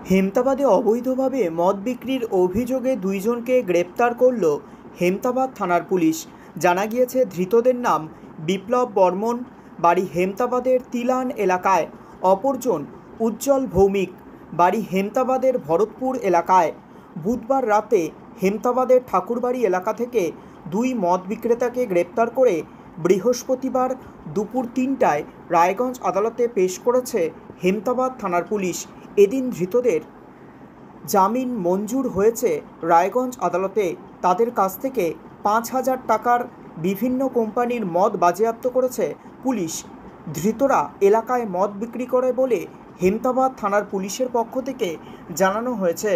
হেমতাবাদে অবৈধভাবে মদ বিক্রির অভিযোগে দুইজনকে গ্রেপ্তার করল হেমতাবাদ থানার পুলিশ। জানা গিয়েছে ধৃতদের নাম বিপ্লব বর্মন, বাড়ি হেমতাবাদের তিলান এলাকায়; অপরজন উজ্জ্বল ভৌমিক, বাড়ি হেমতাবাদের ভরতপুর এলাকায়। বুধবার রাতে হেমতাবাদের ঠাকুরবাড়ি এলাকা থেকে দুই মদ বিক্রেতাকে গ্রেপ্তার করে বৃহস্পতিবার দুপুর ৩টায় রায়গঞ্জ আদালতে পেশ করেছে হেমতাবাদ থানার পুলিশ। এদিন ধৃতদের জামিন মঞ্জুর হয়েছে রায়গঞ্জ আদালতে। তাদের কাছ থেকে ৫,০০০ টাকার বিভিন্ন কোম্পানির মদ বাজেয়াপ্ত করেছে পুলিশ। ধৃতরা এলাকায় মদ বিক্রি করে বলে হেমতাবাদ থানার পুলিশের পক্ষ থেকে জানানো হয়েছে।